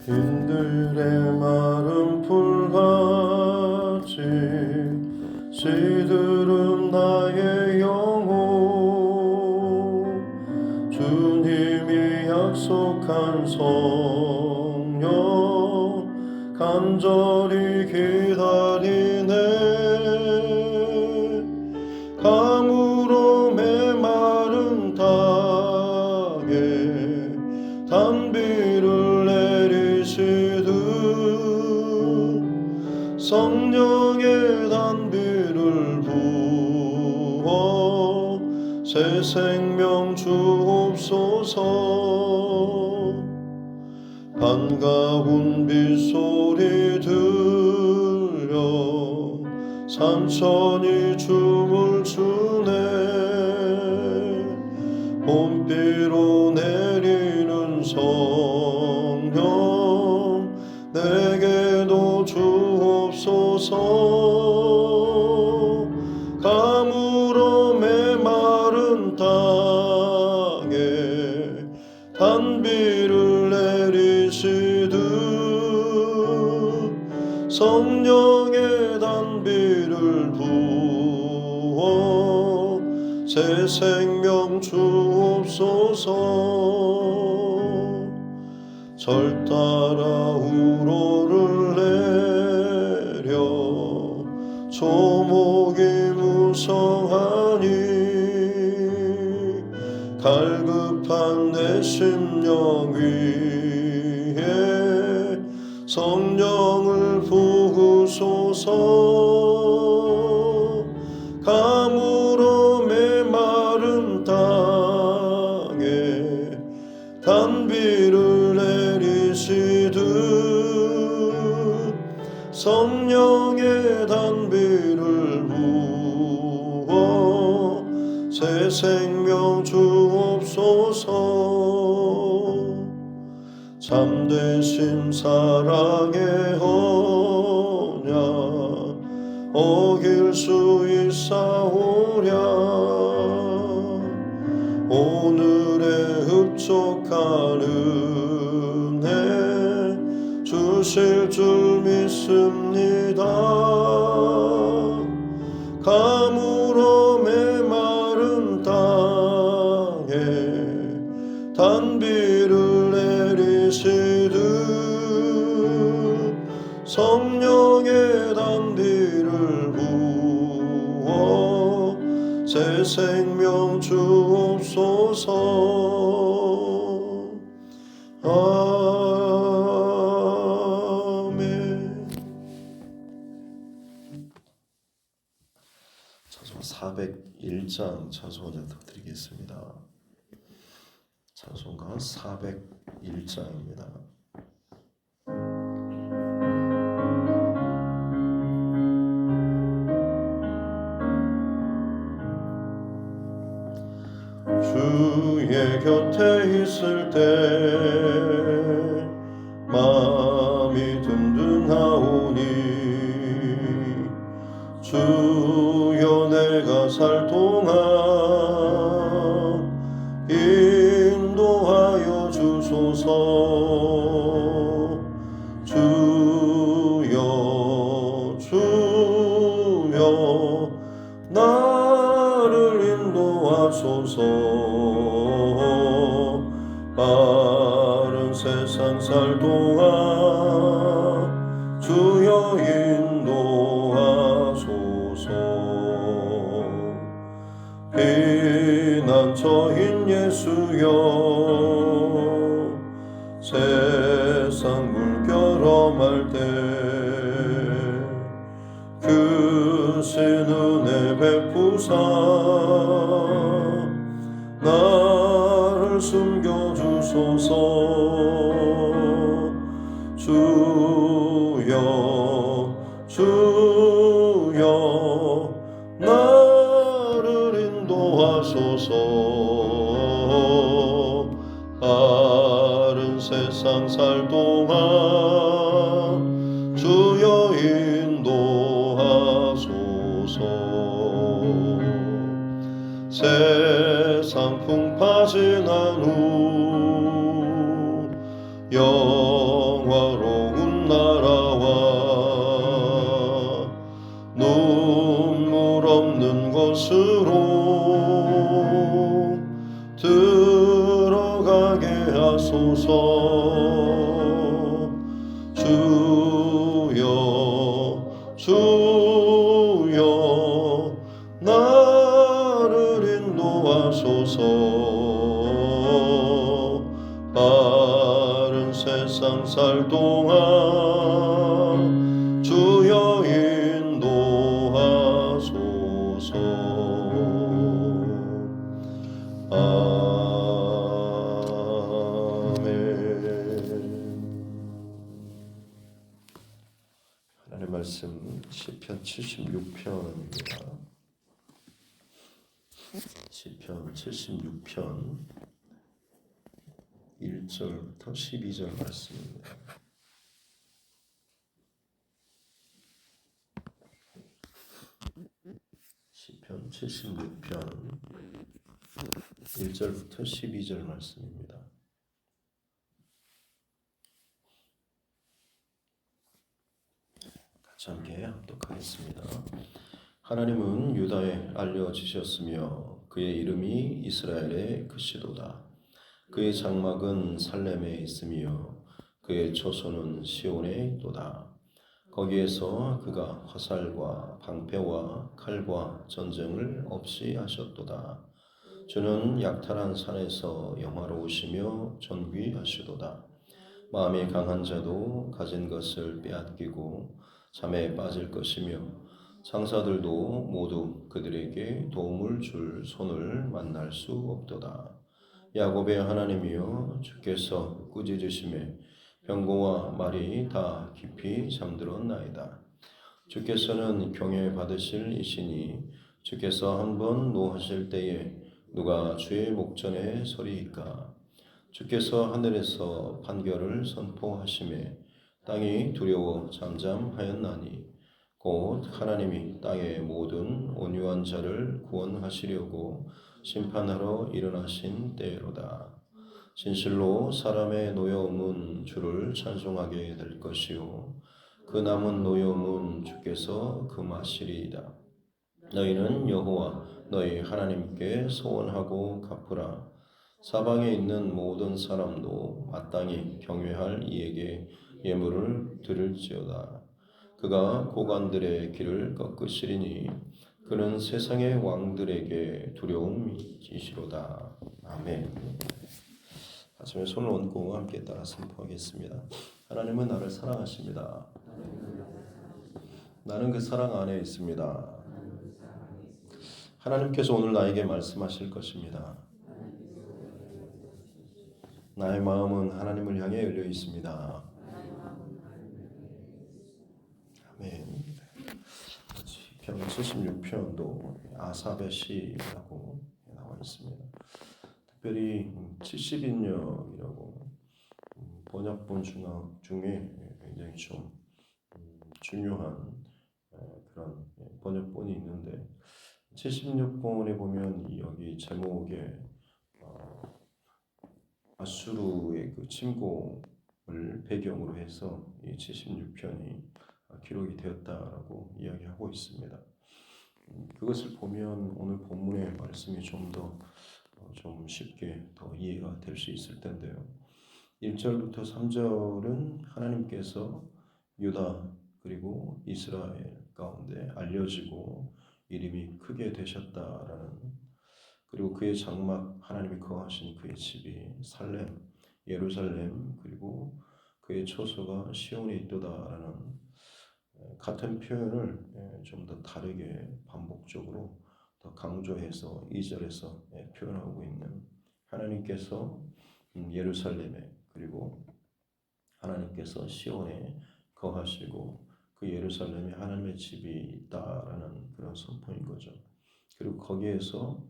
빈들의 마른 풀같이 시들은 나의 영혼, 주님이 약속한 성령 간절히 기다리네. 가물어 메마른 땅에 단비를 내리시듯 성령의 단비를 부어 새 생명 주옵소서. 반가운 빗소리 들려 산천이 춤을 추네. 봄비로 내리는 성령 내게도 주옵소서. 가물어 메마른 땅에 단비를 내리시듯 성령의 단비를 부어 새 생명 주옵소서. 절 따라 우로를 내려 조목이 무성하니 갈급한 내 심령 위에 성령을 부으소서. 가물어 메마른 땅에 단비를 내리시듯 성령의 단비를 부어 새 생명 주옵소서. 참되신 사랑의 언약 어길 수 있사오랴. 오늘의 흡족한 은혜 주실 줄 믿습니다. 가물어 메마른 땅에 단비를 내리시듯 성령의 단비를 부어 새 생명 주옵소서. 아멘. 찬송 401장 찬송 드리겠습니다. 찬송가 401장입니다. 주의 곁에 있을 때 마음이 든든하오니 주여 내가 살 동안 인도하여 주소서. 주여 주여 나를 인도하소서. 빠른 세상 살 동안 주여 인도하소서. 피난처인 예수여 세상 물결 험할 때 크신 은혜 베푸사 나를 숨겨주소서. 주여 주여 나를 인도하소서. 빠른 세상 살 동안 주여 인도하소서. 세상 풍파 지난 후 영화 인도하소서. 주여 주여 나를 인도하소서. 바른 세상 살 동안 주여 인도하소서. 하나님의 말씀 시편 76편입니다. 시편 76편 1절부터 12절 말씀입니다. 시편 76편 1절부터 12절 말씀입니다. 같이 함께 합독하겠습니다. 하나님은 유다에 알려지셨으며 그의 이름이 이스라엘의 크시도다. 그의 장막은 살렘에 있으며 그의 초소는 시온에 있도다. 거기에서 그가 화살과 방패와 칼과 전쟁을 없이 하셨도다. 주는 약탈한 산에서 영화로우시며 존귀하시도다. 마음이 강한 자도 가진 것을 빼앗기고 잠에 빠질 것이며 장사들도 모두 그들에게 도움을 줄 손을 만날 수 없도다. 야곱의 하나님이여 주께서 꾸짖으심에 병고와 말이 다 깊이 잠들었나이다. 주께서는 경외 받으실 이시니 주께서 한번 노하실 때에 누가 주의 목전에 서리이까. 주께서 하늘에서 판결을 선포하심에 땅이 두려워 잠잠하였나니 곧 하나님이 땅의 모든 온유한 자를 구원하시려고 심판하러 일어나신 때로다. 진실로 사람의 노여움은 주를 찬송하게 될 것이요 그 남은 노여움은 주께서 금하시리이다. 너희는 여호와 너희 하나님께 소원하고 갚으라. 사방에 있는 모든 사람도 마땅히 경외할 이에게 예물을 드릴지어다. 그가 고관들의 길을 꺾으시리니 그는 세상의 왕들에게 두려움이시로다. 아멘. 아침에 손을 얹고 함께 따라 선포하겠습니다. 하나님은 나를 사랑하십니다. 나는 그 사랑 안에 있습니다. 하나님께서 오늘 나에게 말씀하실 것입니다. 나의 마음은 하나님을 향해 열려 있습니다. 아멘. 시편 76편도 아삽의 시라고 나와 있습니다. 특별히 70인역이라고 번역본 중에 굉장히 좀 중요한 그런 번역본이 있는데 76권에 보면 여기 제목에 아수르의 그 침공을 배경으로 해서 이 76편이 기록이 되었다라고 이야기하고 있습니다. 그것을 보면 오늘 본문의 말씀이 좀 쉽게 더 이해가 될 수 있을 텐데요. 1절부터 3절은 하나님께서 유다 그리고 이스라엘 가운데 알려지고 이름이 크게 되셨다라는, 그리고 그의 장막 하나님이 거하신 그의 집이 살렘 예루살렘 그리고 그의 초소가 시온에 있도다라는 같은 표현을 좀 더 다르게 반복적으로 더 강조해서 2절에서 표현하고 있는, 하나님께서 예루살렘에 그리고 하나님께서 시온에 거하시고 그 예루살렘에 하나님의 집이 있다라는 그런 선포인 거죠. 그리고 거기에서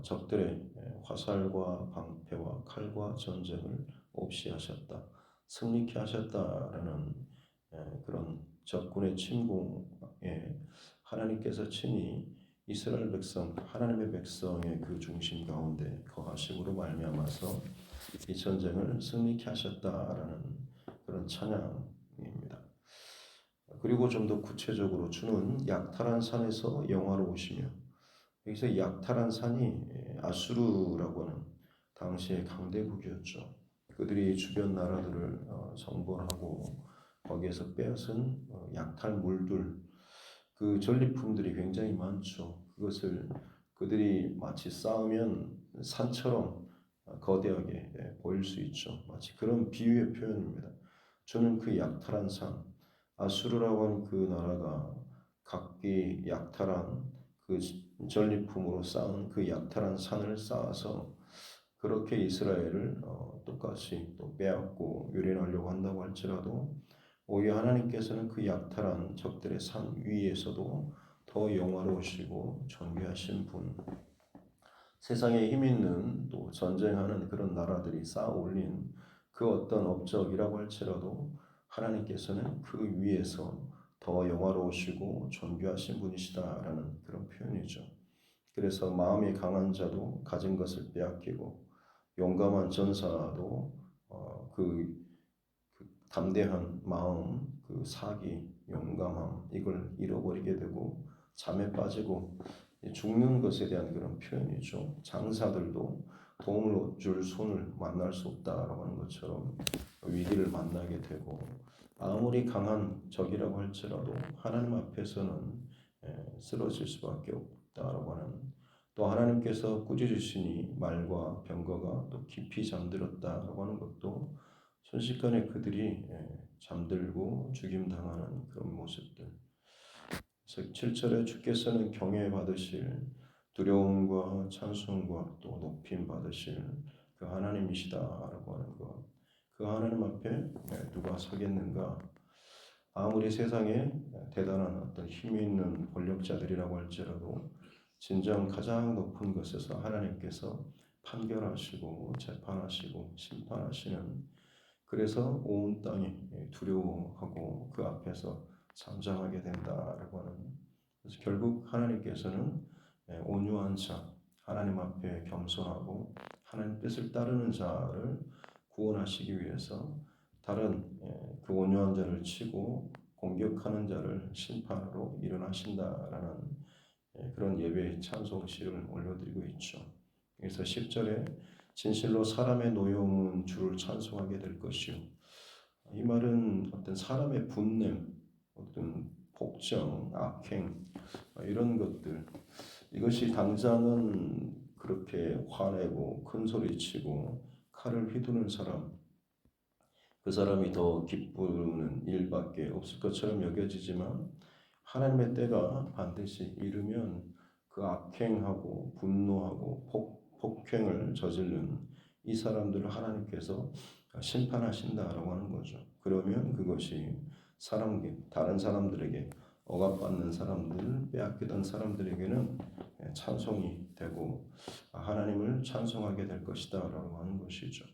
적들의 화살과 방패와 칼과 전쟁을 없이 하셨다, 승리케 하셨다라는 그런 적군의 침공에 하나님께서 친히 이스라엘 백성, 하나님의 백성의 그 중심 가운데 거하심으로 말미암아서 이 전쟁을 승리케 하셨다라는 그런 찬양입니다. 그리고 좀 더 구체적으로 주는 약탈한 산에서 영화로우시며, 여기서 약탈한 산이 아수르라고 하는 당시의 강대국이었죠. 그들이 주변 나라들을 정벌하고 거기에서 빼앗은 약탈물들, 그 전리품들이 굉장히 많죠. 그것을 그들이 마치 쌓으면 산처럼 거대하게 보일 수 있죠. 마치 그런 비유의 표현입니다. 저는 그 약탈한 산, 아수르라고 하는 그 나라가 각기 약탈한 그 전리품으로 쌓은 그 약탈한 산을 쌓아서 그렇게 이스라엘을 똑같이 또 빼앗고 유린하려고 한다고 할지라도 오히려 하나님께서는 그 약탈한 적들의 산 위에서도 더 영화로우시고 존귀하신 분, 세상에 힘 있는 또 전쟁하는 그런 나라들이 쌓아 올린 그 어떤 업적이라고 할지라도 하나님께서는 그 위에서 더 영화로우시고 존귀하신 분이시다라는 그런 표현이죠. 그래서 마음이 강한 자도 가진 것을 빼앗기고 용감한 전사도 그 담대한 마음, 그 사기, 용감함 이걸 잃어버리게 되고 잠에 빠지고 죽는 것에 대한 그런 표현이죠. 장사들도 도움을 줄 손을 만날 수 없다라고 하는 것처럼 위기를 만나게 되고 아무리 강한 적이라고 할지라도 하나님 앞에서는 쓰러질 수밖에 없다라고 하는 또 하나님께서 꾸짖으시니 말과 병거가 또 깊이 잠들었다라고 하는 것도 순식간에 그들이 잠들고 죽임당하는 그런 모습들. 7절에 주께서는 경외 받으실 두려움과 찬송과 또 높임 받으실 그 하나님이시다라고 하는 것. 그 하나님 앞에 누가 서겠는가? 아무리 세상에 대단한 어떤 힘이 있는 권력자들이라고 할지라도 진정 가장 높은 곳에서 하나님께서 판결하시고 재판하시고 심판하시는 그래서 온 땅이 두려워하고 그 앞에서 잠잠하게 된다라고 하는 그래서 결국 하나님께서는 온유한 자 하나님 앞에 겸손하고 하나님 뜻을 따르는 자를 구원하시기 위해서 다른 그 온유한 자를 치고 공격하는 자를 심판으로 일어나신다라는 그런 예배 찬송시를 올려드리고 있죠. 그래서 10절에 진실로 사람의 노여움은 주를 찬송하게 될 것이요. 이 말은 어떤 사람의 분냄, 어떤 복정, 악행 이런 것들 이것이 당장은 그렇게 화내고 큰 소리치고 칼을 휘두르는 사람 그 사람이 더 기쁘는 일밖에 없을 것처럼 여겨지지만 하나님의 때가 반드시 이르면 그 악행하고 분노하고 폭행을 저지른 이 사람들을 하나님께서 심판하신다라고 하는 거죠. 그러면 그것이 다른 사람들에게 억압받는 사람들, 빼앗기던 사람들에게는 찬송이 되고 하나님을 찬송하게 될 것이다라고 하는 것이죠.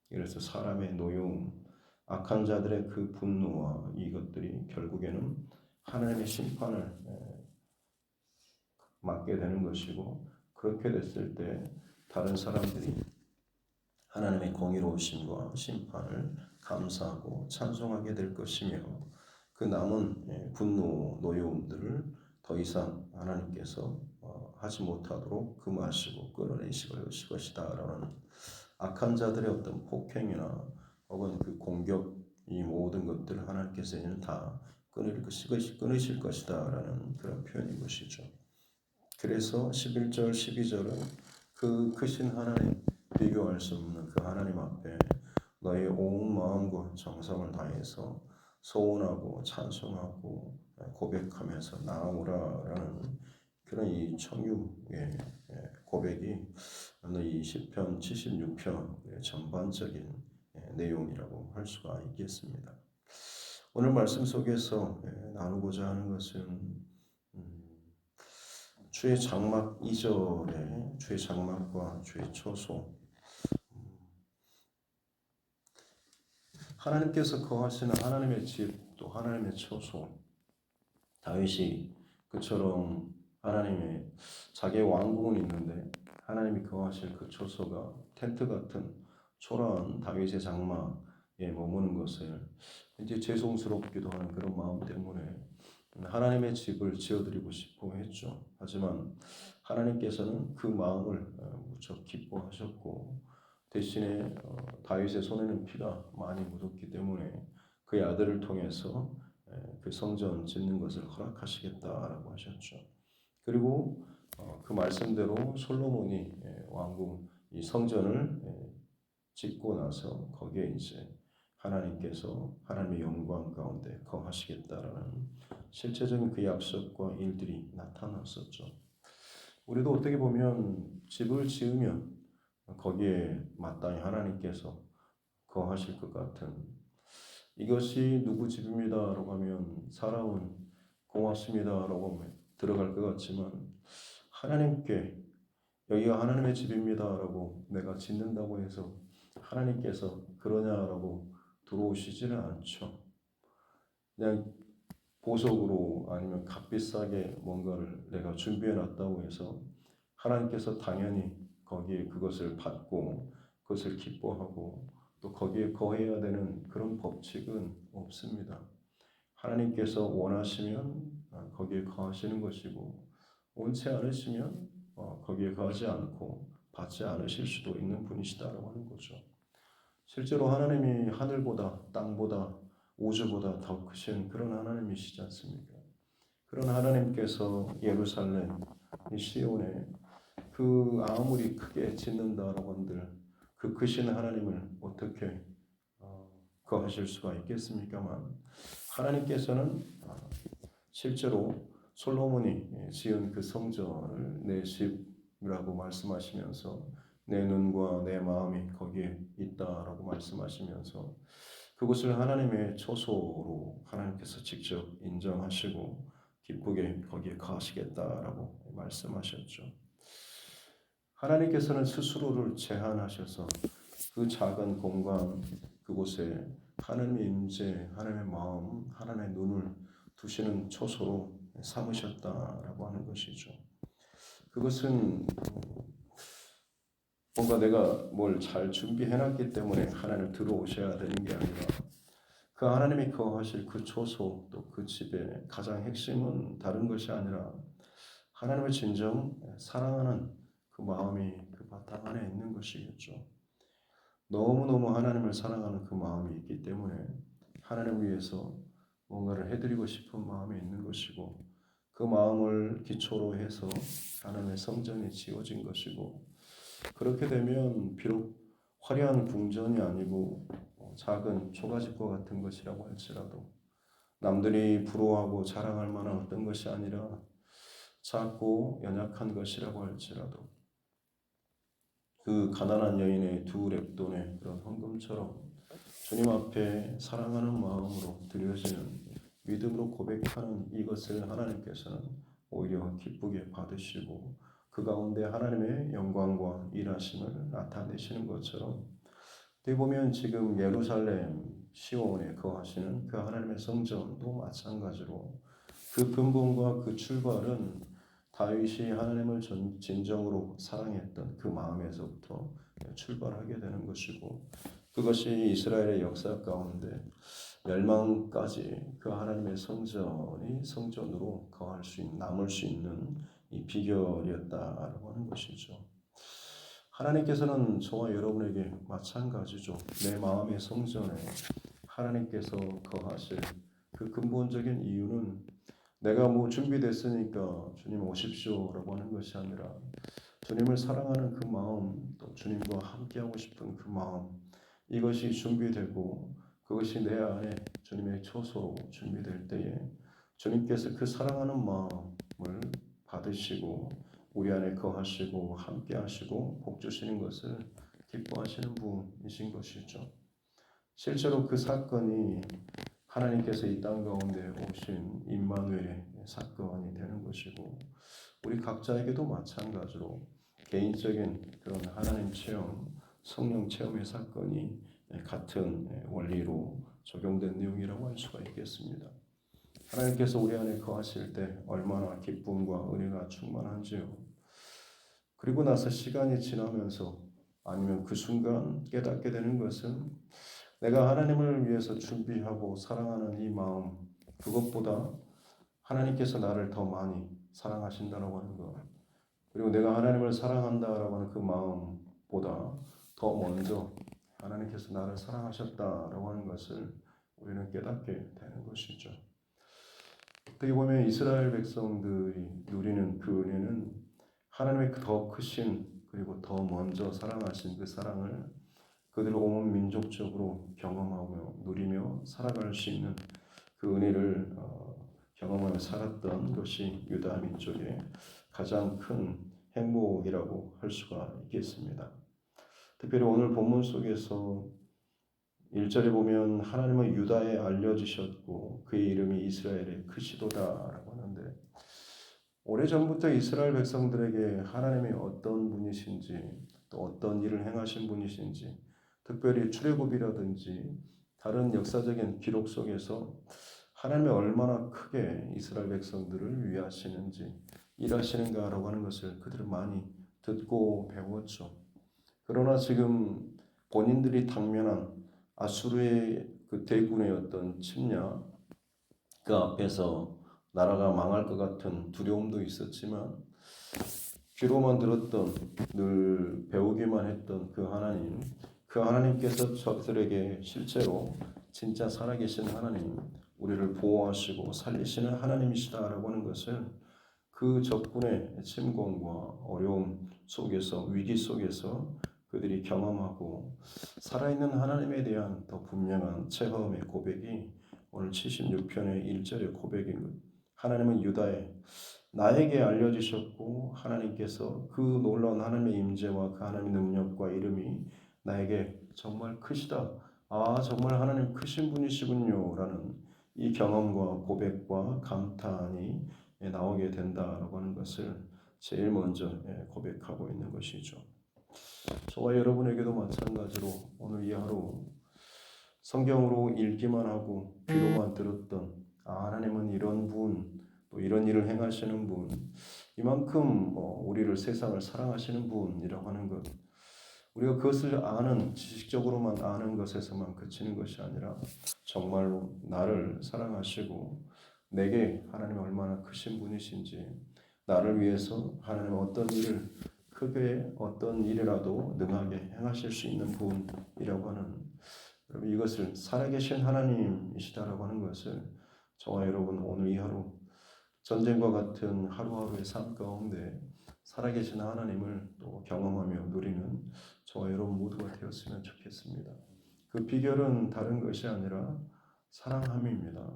그래서 사람의 노여움, 악한 자들의 그 분노와 이것들이 결국에는 하나님의 심판을 맞게 되는 것이고 그렇게 됐을 때 다른 사람들이 하나님의 공의로우심과 심판을 감사하고 찬송하게 될 것이며 그 남은 분노, 노여움들을 더 이상 하나님께서 하지 못하도록 금하시고 끌어내실 것이다라는 악한 자들의 어떤 폭행이나 혹은 그 공격 이 모든 것들을 하나님께서는 다 끊으실 것이다라는 그런 표현인 것이죠. 그래서 11절, 12절은 그 크신 하나님, 비교할 수 없는 그 하나님 앞에 너의 온 마음과 정성을 다해서 소원하고 찬송하고 고백하면서 나아오라라는 그런 이 청유의 고백이 이 시편 76편의 전반적인 내용이라고 할 수가 있겠습니다. 오늘 말씀 속에서 나누고자 하는 것은 주의 장막 2절에 주의 장막과 주의 처소 하나님께서 거하시는 하나님의 집 또 하나님의 처소 다윗이 그처럼 하나님의 자기의 왕궁은 있는데 하나님이 거하실 그 처소가 텐트 같은 초라한 다윗의 장막에 머무는 것을 이제 죄송스럽기도 하는 그런 마음 때문에 하나님의 집을 지어드리고 싶어 했죠. 하지만 하나님께서는 그 마음을 무척 기뻐하셨고 대신에 다윗의 손에는 피가 많이 묻었기 때문에 그의 아들을 통해서 그 성전 짓는 것을 허락하시겠다라고 하셨죠. 그리고 그 말씀대로 솔로몬이 왕궁 이 성전을 짓고 나서 거기에 이제 하나님께서 하나님의 영광 가운데 거하시겠다라는 실제적인 그 약속과 일들이 나타났었죠. 우리도 어떻게 보면 집을 지으면 거기에 마땅히 하나님께서 거하실 것 같은, 이것이 누구 집입니다라고 하면 사람은 고맙습니다라고 들어갈 것 같지만, 하나님께 여기가 하나님의 집입니다라고 내가 짓는다고 해서 하나님께서 그러냐라고 들어오시지는 않죠. 그냥 보석으로 아니면 값비싸게 뭔가를 내가 준비해 놨다고 해서 하나님께서 당연히 거기에 그것을 받고 그것을 기뻐하고 또 거기에 거해야 되는 그런 법칙은 없습니다. 하나님께서 원하시면 거기에 거하시는 것이고, 원치 않으시면 거기에 거하지 않고 받지 않으실 수도 있는 분이시다라고 하는 거죠. 실제로 하나님이 하늘보다 땅보다 우주보다 더 크신 그런 하나님이시지 않습니까? 그런 하나님께서 예루살렘 이 시온에 그 아무리 크게 짓는다라고 한들 그 크신 하나님을 어떻게 거하실 수가 있겠습니까만, 하나님께서는 실제로 솔로몬이 지은 그 성전을 내 집이라고 말씀하시면서 내 눈과 내 마음이 거기에 있다라고 말씀하시면서 그것을 하나님의 초소로 하나님께서 직접 인정하시고 기쁘게 거기에 거하시겠다라고 말씀하셨죠. 하나님께서는 스스로를 제한하셔서 그 작은 공간 그곳에 하나님의 임재, 하나님의 마음, 하나님의 눈을 두시는 초소로 삼으셨다라고 하는 것이죠. 그것은 뭔가 내가 뭘 잘 준비해놨기 때문에 하나님 들어오셔야 되는 게 아니라 그 하나님이 거하실 그 초소 또 그 집의 가장 핵심은 다른 것이 아니라 하나님을 진정 사랑하는 그 마음이 그 바탕 안에 있는 것이겠죠. 너무너무 하나님을 사랑하는 그 마음이 있기 때문에 하나님을 위해서 뭔가를 해드리고 싶은 마음이 있는 것이고, 그 마음을 기초로 해서 하나님의 성전이 지어진 것이고, 그렇게 되면 비록 화려한 궁전이 아니고 작은 초가집과 같은 것이라고 할지라도, 남들이 부러워하고 자랑할 만한 어떤 것이 아니라 작고 연약한 것이라고 할지라도, 그 가난한 여인의 두 렙돈의 그런 헌금처럼 주님 앞에 사랑하는 마음으로 드려지는 믿음으로 고백하는 이것을 하나님께서는 오히려 기쁘게 받으시고 그 가운데 하나님의 영광과 일하심을 나타내시는 것처럼, 어떻게 보면 지금 예루살렘 시온에 거하시는 그 하나님의 성전도 마찬가지로 그 근본과 그 출발은 다윗이 하나님을 진정으로 사랑했던 그 마음에서부터 출발하게 되는 것이고, 그것이 이스라엘의 역사 가운데 멸망까지 그 하나님의 성전이 성전으로 거할 수 있는, 남을 수 있는 이 비결이었다라고 하는 것이죠. 하나님께서는 저와 여러분에게 마찬가지죠. 내 마음의 성전에 하나님께서 거하실 그 근본적인 이유는 내가 뭐 준비됐으니까 주님 오십시오라고 하는 것이 아니라 주님을 사랑하는 그 마음, 또 주님과 함께하고 싶은 그 마음, 이것이 준비되고 그것이 내 안에 주님의 초소로 준비될 때에 주님께서 그 사랑하는 마음을 받으시고 우리 안에 거하시고 함께하시고 복 주시는 것을 기뻐하시는 분이신 것이죠. 실제로 그 사건이 하나님께서 이 땅 가운데 오신 임마누엘의 사건이 되는 것이고, 우리 각자에게도 마찬가지로 개인적인 그런 하나님 체험, 성령 체험의 사건이 같은 원리로 적용된 내용이라고 할 수가 있겠습니다. 하나님께서 우리 안에 거하실 때 얼마나 기쁨과 은혜가 충만한지요. 그리고 나서 시간이 지나면서 아니면 그 순간 깨닫게 되는 것은 내가 하나님을 위해서 준비하고 사랑하는 이 마음, 그것보다 하나님께서 나를 더 많이 사랑하신다라고 하는 것, 그리고 내가 하나님을 사랑한다라고 하는 그 마음보다 더 먼저 하나님께서 나를 사랑하셨다라고 하는 것을 우리는 깨닫게 되는 것이죠. 어떻게 보면 이스라엘 백성들이 누리는 그 은혜는 하나님의 더 크신 그리고 더 먼저 사랑하신 그 사랑을 그들 온 민족적으로 경험하며 누리며 살아갈 수 있는 그 은혜를 경험하며 살았던 것이 유다 민족의 가장 큰 행복이라고 할 수가 있겠습니다. 특별히 오늘 본문 속에서 1절에 보면 하나님은 유다에 알려주셨고 그의 이름이 이스라엘의 크시도다라고 하는데, 오래전부터 이스라엘 백성들에게 하나님이 어떤 분이신지 또 어떤 일을 행하신 분이신지, 특별히 출애굽이라든지 다른 역사적인 기록 속에서 하나님이 얼마나 크게 이스라엘 백성들을 위하시는지 일하시는가라고 하는 것을 그들은 많이 듣고 배웠죠. 그러나 지금 본인들이 당면한 아수르의 그 대군의 어떤 침략, 그 앞에서 나라가 망할 것 같은 두려움도 있었지만 귀로만 들었던, 늘 배우기만 했던 그 하나님, 그 하나님께서 저들에게 실제로 진짜 살아계신 하나님, 우리를 보호하시고 살리시는 하나님이시다라고 하는 것을 그 적군의 침공과 어려움 속에서, 위기 속에서 그들이 경험하고 살아있는 하나님에 대한 더 분명한 체험의 고백이 오늘 76편의 1절의 고백인 것. 하나님은 유다에 나에게 알려주셨고 하나님께서 그 놀라운 하나님의 임재와 그 하나님의 능력과 이름이 나에게 정말 크시다. 아, 정말 하나님 크신 분이시군요 라는 이 경험과 고백과 감탄이 나오게 된다라고 하는 것을 제일 먼저 고백하고 있는 것이죠. 저와 여러분에게도 마찬가지로 오늘 이 하루 성경으로 읽기만 하고 귀로만 들었던 하나님은 이런 분, 또 이런 일을 행하시는 분, 이만큼 우리를 세상을 사랑하시는 분이라고 하는 것, 우리가 그것을 아는, 지식적으로만 아는 것에서만 그치는 것이 아니라 정말로 나를 사랑하시고 내게 하나님이 얼마나 크신 분이신지, 나를 위해서 하나님 어떤 일을 크게 어떤 일이라도 능하게 행하실 수 있는 분이라고 하는, 여러분 이것을 살아계신 하나님이시다라고 하는 것을 저와 여러분 오늘 이 하루 전쟁과 같은 하루하루의 삶 가운데 살아계신 하나님을 또 경험하며 누리는 저와 여러분 모두가 되었으면 좋겠습니다. 그 비결은 다른 것이 아니라 사랑함입니다.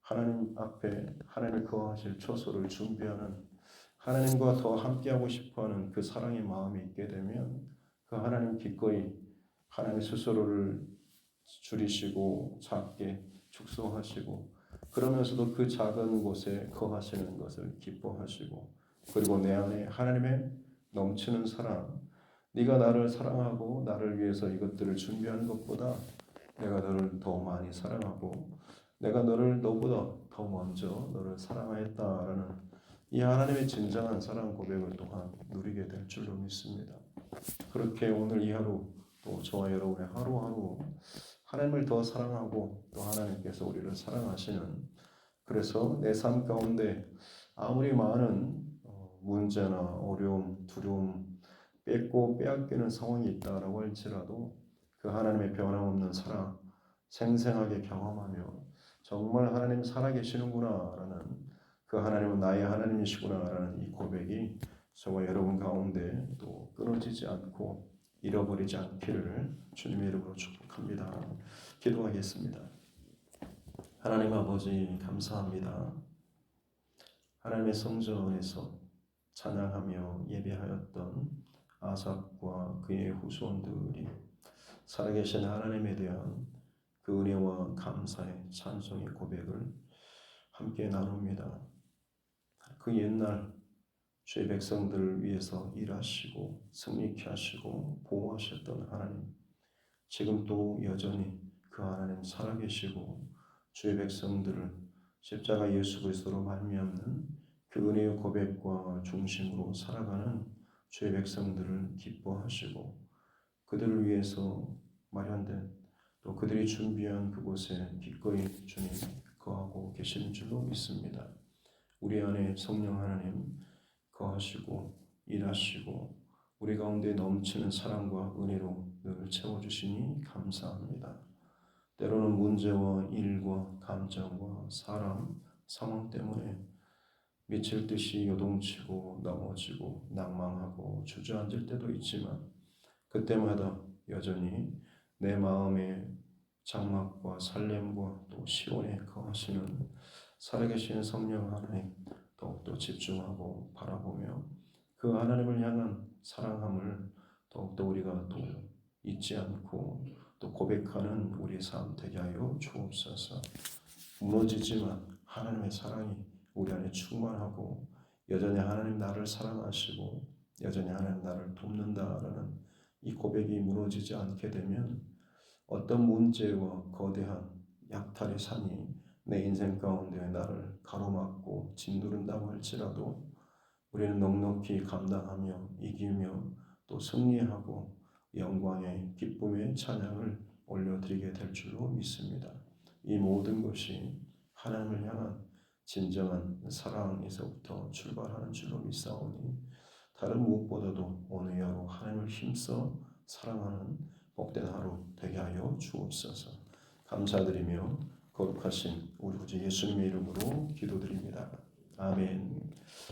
하나님 앞에 하나님을 거하실 초소를 준비하는, 하나님과 더 함께하고 싶어하는 그 사랑의 마음이 있게 되면 그 하나님 기꺼이 하나님 스스로를 줄이시고 작게 축소하시고, 그러면서도 그 작은 곳에 거하시는 것을 기뻐하시고, 그리고 내 안에 하나님의 넘치는 사랑, 네가 나를 사랑하고 나를 위해서 이것들을 준비하는 것보다 내가 너를 더 많이 사랑하고 내가 너보다 더 먼저 너를 사랑하였다라는 이 하나님의 진정한 사랑 고백을 또한 누리게 될 줄로 믿습니다. 그렇게 오늘 이 하루 또 저와 여러분의 하루하루 하나님을 더 사랑하고 또 하나님께서 우리를 사랑하시는, 그래서 내 삶 가운데 아무리 많은 문제나 어려움, 두려움, 뺏고 빼앗기는 상황이 있다라고 할지라도 그 하나님의 변함없는 사랑 생생하게 경험하며 정말 하나님 살아계시는구나라는, 그 하나님은 나의 하나님이시구나라는 이 고백이 저와 여러분 가운데 또 끊어지지 않고 잃어버리지 않기를 주님의 이름으로 축복합니다. 기도하겠습니다. 하나님 아버지 감사합니다. 하나님의 성전에서 찬양하며 예배하였던 아삽과 그의 후손들이 살아계신 하나님에 대한 그 은혜와 감사의 찬송의 고백을 함께 나눕니다. 그 옛날 주의 백성들을 위해서 일하시고 승리케 하시고 보호하셨던 하나님, 지금 또 여전히 그 하나님 살아계시고 주의 백성들을 십자가 예수 그리스도로 말미암는 그 은혜의 고백과 중심으로 살아가는 주의 백성들을 기뻐하시고 그들을 위해서 마련된 또 그들이 준비한 그곳에 기꺼이 주님 거하고 계시는 줄로 믿습니다. 우리 안에 성령 하나님 거하시고 일하시고 우리 가운데 넘치는 사랑과 은혜로 늘 채워주시니 감사합니다. 때로는 문제와 일과 감정과 사람, 상황 때문에 미칠 듯이 요동치고 넘어지고 낭망하고 주저앉을 때도 있지만 그때마다 여전히 내 마음의 장막과 설렘과 또 시온에 거하시는 살아계신 성령 하나님 더욱더 집중하고 바라보며 그 하나님을 향한 사랑함을 더욱더 우리가 또 잊지 않고 또 고백하는 우리의 삶 되게 하여 주옵소서. 무너지지만 하나님의 사랑이 우리 안에 충만하고 여전히 하나님 나를 사랑하시고 여전히 하나님 나를 돕는다라는 이 고백이 무너지지 않게 되면 어떤 문제와 거대한 약탈의 산이 내 인생 가운데 나를 가로막고 짓누른다고 할지라도 우리는 넉넉히 감당하며 이기며 또 승리하고 영광의 기쁨의 찬양을 올려드리게 될 줄로 믿습니다. 이 모든 것이 하나님을 향한 진정한 사랑에서부터 출발하는 줄로 믿사오니 다른 무엇보다도 오늘 하루 하나님을 힘써 사랑하는 복된 하루 되게 하여 주옵소서. 감사드리며 거룩하신 우리 구주 예수님의 이름으로 기도드립니다. 아멘.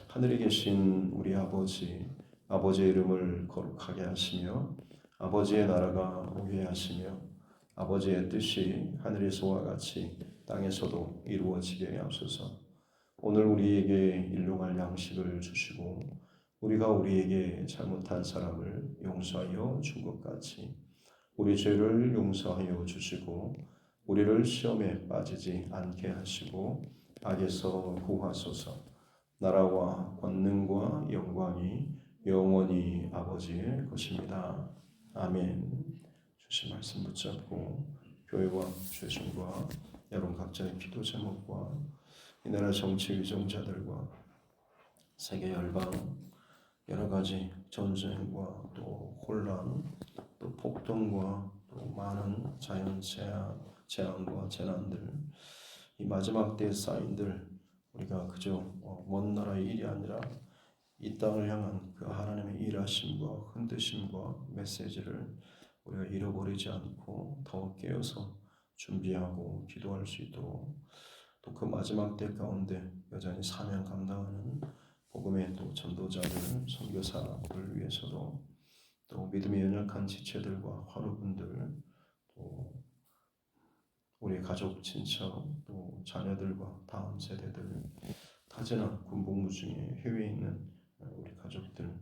하늘에 계신 우리 아버지, 아버지의 이름을 거룩하게 하시며 아버지의 나라가 오게 하시며 아버지의 뜻이 하늘에서와 같이 땅에서도 이루어지게 하소서. 오늘 우리에게 일용할 양식을 주시고 우리가 우리에게 잘못한 사람을 용서하여 준 것 같이 우리 죄를 용서하여 주시고 우리를 시험에 빠지지 않게 하시고 악에서 구하소서. 나라와 권능과 영광이 영원히 아버지의 것입니다. 아멘. 주신 말씀 붙잡고 교회와 죄송과 여러분 각자의 기도 제목과 이 나라 정치 위정자들과 세계 열방 여러 가지 전쟁과 또 혼란 또 폭동과 또 많은 자연 재앙과 재난들 이 마지막 때의 사인들 우리가 그저 먼 나라의 일이 아니라 이 땅을 향한 그 하나님의 일하심과 흔드심과 메시지를 우리가 잃어버리지 않고 더 깨어서 준비하고 기도할 수 있도록 또 그 마지막 때 가운데 여전히 사명 감당하는 복음의 또 전도자들, 선교사를 위해서도 또 믿음이 연약한 지체들과 화로분들 또 우리 가족, 친척, 또 자녀들과 다음 세대들 타지나 군복무 중에 해외에 있는 우리 가족들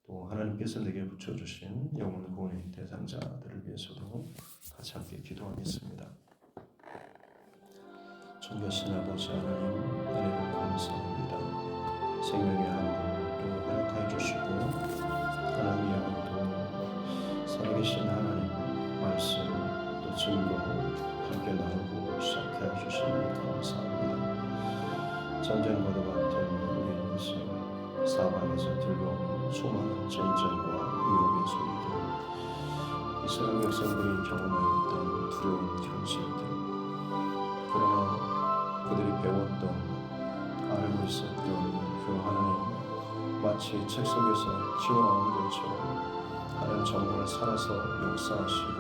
또 하나님께서 내게 붙여주신 영혼 구원의 대상자들을 위해서도 같이 함께 기도하겠습니다. 존귀하신 아버지 하나님 은혜를 감사합니다. 생명의 하늘을 허락하여 주시고 하나님의 또 살아계신 하나님 말씀 또 증거 함께 나누고 시작하여 주시니 감사합니다. 전쟁과도 같은 우리 인생 사방에서 들려오는 수많은 전쟁과 위협의 소리들 이스라엘 백성들이 경험하였던 두려운 현실들 그러나 그들이 배웠던 알고 있었던 그 하나님 마치 책 속에서 튀어나온 것처럼 하나님 정말 살아서 역사하시고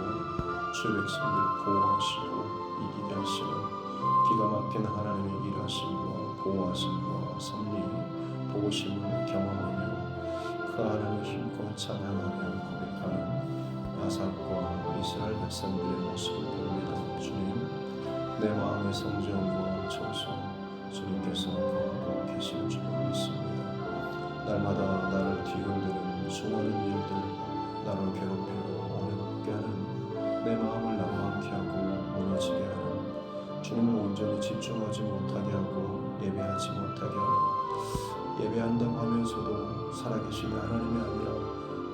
주의 백성들을 보호하시고 이기게 하시는 기가 막힌 하나님의 일하심과 보호하심과 섭리 보호심을 경험하며 그 하나님을 힘껏 찬양하며 고백하는 아삭과 이스라엘 백성들의 모습을 봅니다. 주님 내 마음의 성전과 처소 주님께서 거하고 계신 줄 믿습니다. 날마다 나를 뒤흔드는 수많은 일들 나를 괴롭히고 어렵게 하는 내 마음을 낭만케 하고 무너지게 하는 주님을 온전히 집중하지 못하게 하고 예배하지 못하게 하는 예배한다고 하면서도 살아계신 하나님이 아니라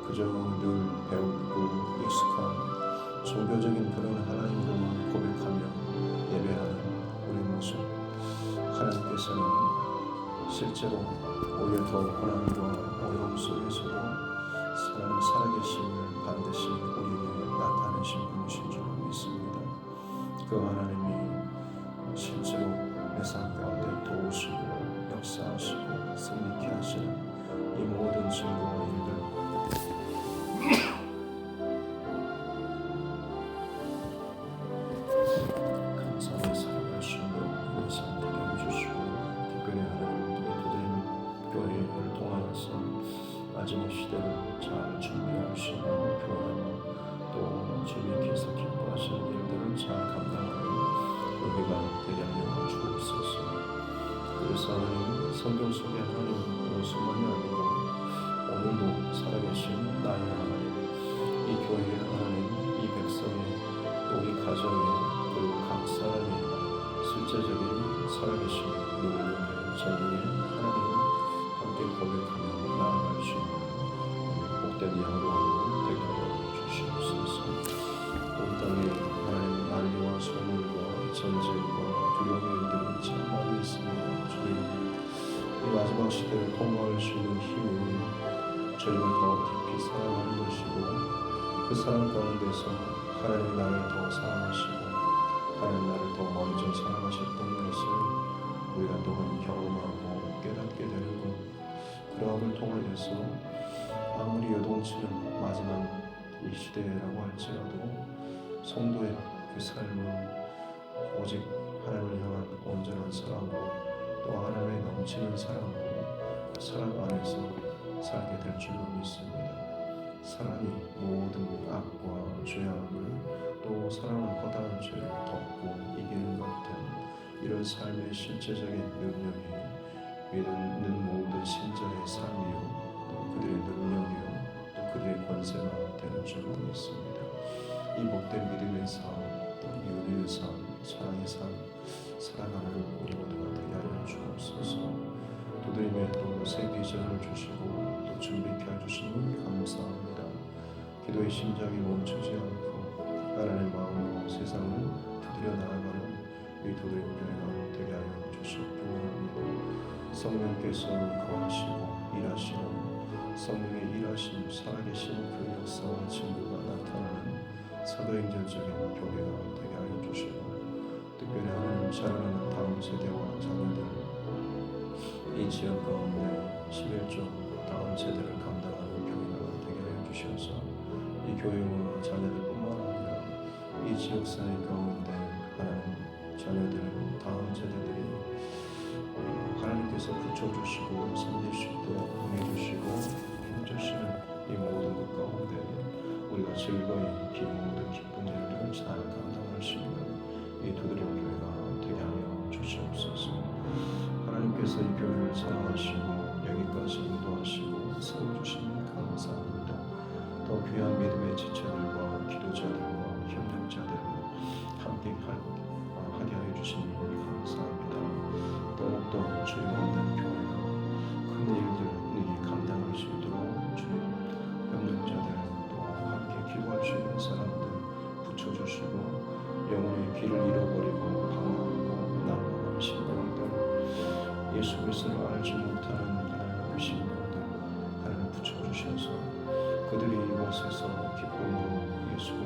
그저 늘 배우고 익숙한 종교적인 그런 하나님들만 고백하며 예배하는 우리 모습 하나님께서는 실제로 오히려 더 고난과 어려움 속에서도 하나님 살아계심을 반드시 우리에게 나타내신 분이신 줄 믿습니다. 그 하나님이 실제로 내 삶 가운데 도우시고 역사하시고 승리케 하시는 이 모든 증거와 일들 성경 속에 하나님 수만이 아니고 오늘도 살아계신 나의 하나님, 이 교회의 하나님, 이 백성의 또 이 가정의 그리고 각 사람의 실제적인 살아계신 능력의 전능의 하나님을 함께 고백하며 나아갈 수 있는 복된 양로하고 되게 하여 주시옵소서. 온 땅에 하나님 난리와 소문과 전쟁과 두려움의 일들이 참 많이 있습니다. 주님, 이 마지막 시대를 통과할 수 있는 힘은 주님을 더 깊이 사랑하는 것이고 그 사랑 가운데서 하나님 나를 더 사랑하시고 하나님 나를 더 먼저 사랑하셨던 것을 우리가 또한 경험하고 깨닫게 되는 것, 그러함을 통하여서 아무리 요동치는 마지막 이 시대라고 할지라도 성도의 그 삶은 오직 하나님을 향한 온전한 사랑으로 또 하나님의 넘치는 사랑으로 그 사랑 안에서 살게 될 줄로 믿습니다. 사랑이 모든 악과 죄악을 또 사랑은 허다한 죄를 덮고 이기는 것 같은 이런 삶의 실제적인 능력이 믿는 모든 신자의 삶이요 또 그들의 능력이요 또 그들의 권세가 되는 줄로 믿습니다. 이 복된 믿음의 삶, 또 이웃의 삶, 사랑의 삶 살아가는 우리 모두가 되게 하여 주옵소서. 두드림에 또 새 비전을 주시고 또 준비케 해주시니 감사합니다. 기도의 심장이 멈추지 않고 하나님의 마음으로 세상을 두드려 나아가는 이 두드림 교회가 되게 하여 주시기 원합니다. 성령께서 거하시고 일하시는 성령의 일하심 살아계신 그 역사와 증거가 나타나는 사도행전적인 교회가 되게 하여 주시고 특별히 하나님 자라나는 다음 세대와 자녀들 이 지역 가운데 11조 다음 세대를 감당하는 교회가 되게 하여 주셔서 이 교회와 자녀들뿐만 아니라 이 지역사회 가운데 하나님 자녀들 다음 세대들이 하나님께서 붙여주시고 섬길 수 있도록 응해주시고 힘주시는 이 모든 것 가운데 우리가 즐거이 이 모든 기쁜 일들을 잘 감당할 수 있는 이 두드림 교회가 되게 하여 주시옵소서. 하나님께서 이 교회를 사랑하시고 여기까지 인도하시고 세워주시니 감사합니다. 더 귀한 믿음의 지체들과 기도자들과 협력자들을 함께 하게 하여 주시니 감사합니다. 더욱더 주의 만난 교회가 큰 일들을 감당할 수 있도록 주님 협력자들 또 함께 기도할 수 있는 사람들 붙여주시고 영혼의 길을 잃어버리고 방황하고 낭망하는 신령들 예수 그리스도를 알지 못하는 하나님 그 신령들 하나님 붙여주셔서 그들이 이곳에서 기쁨으로 예수 그리스도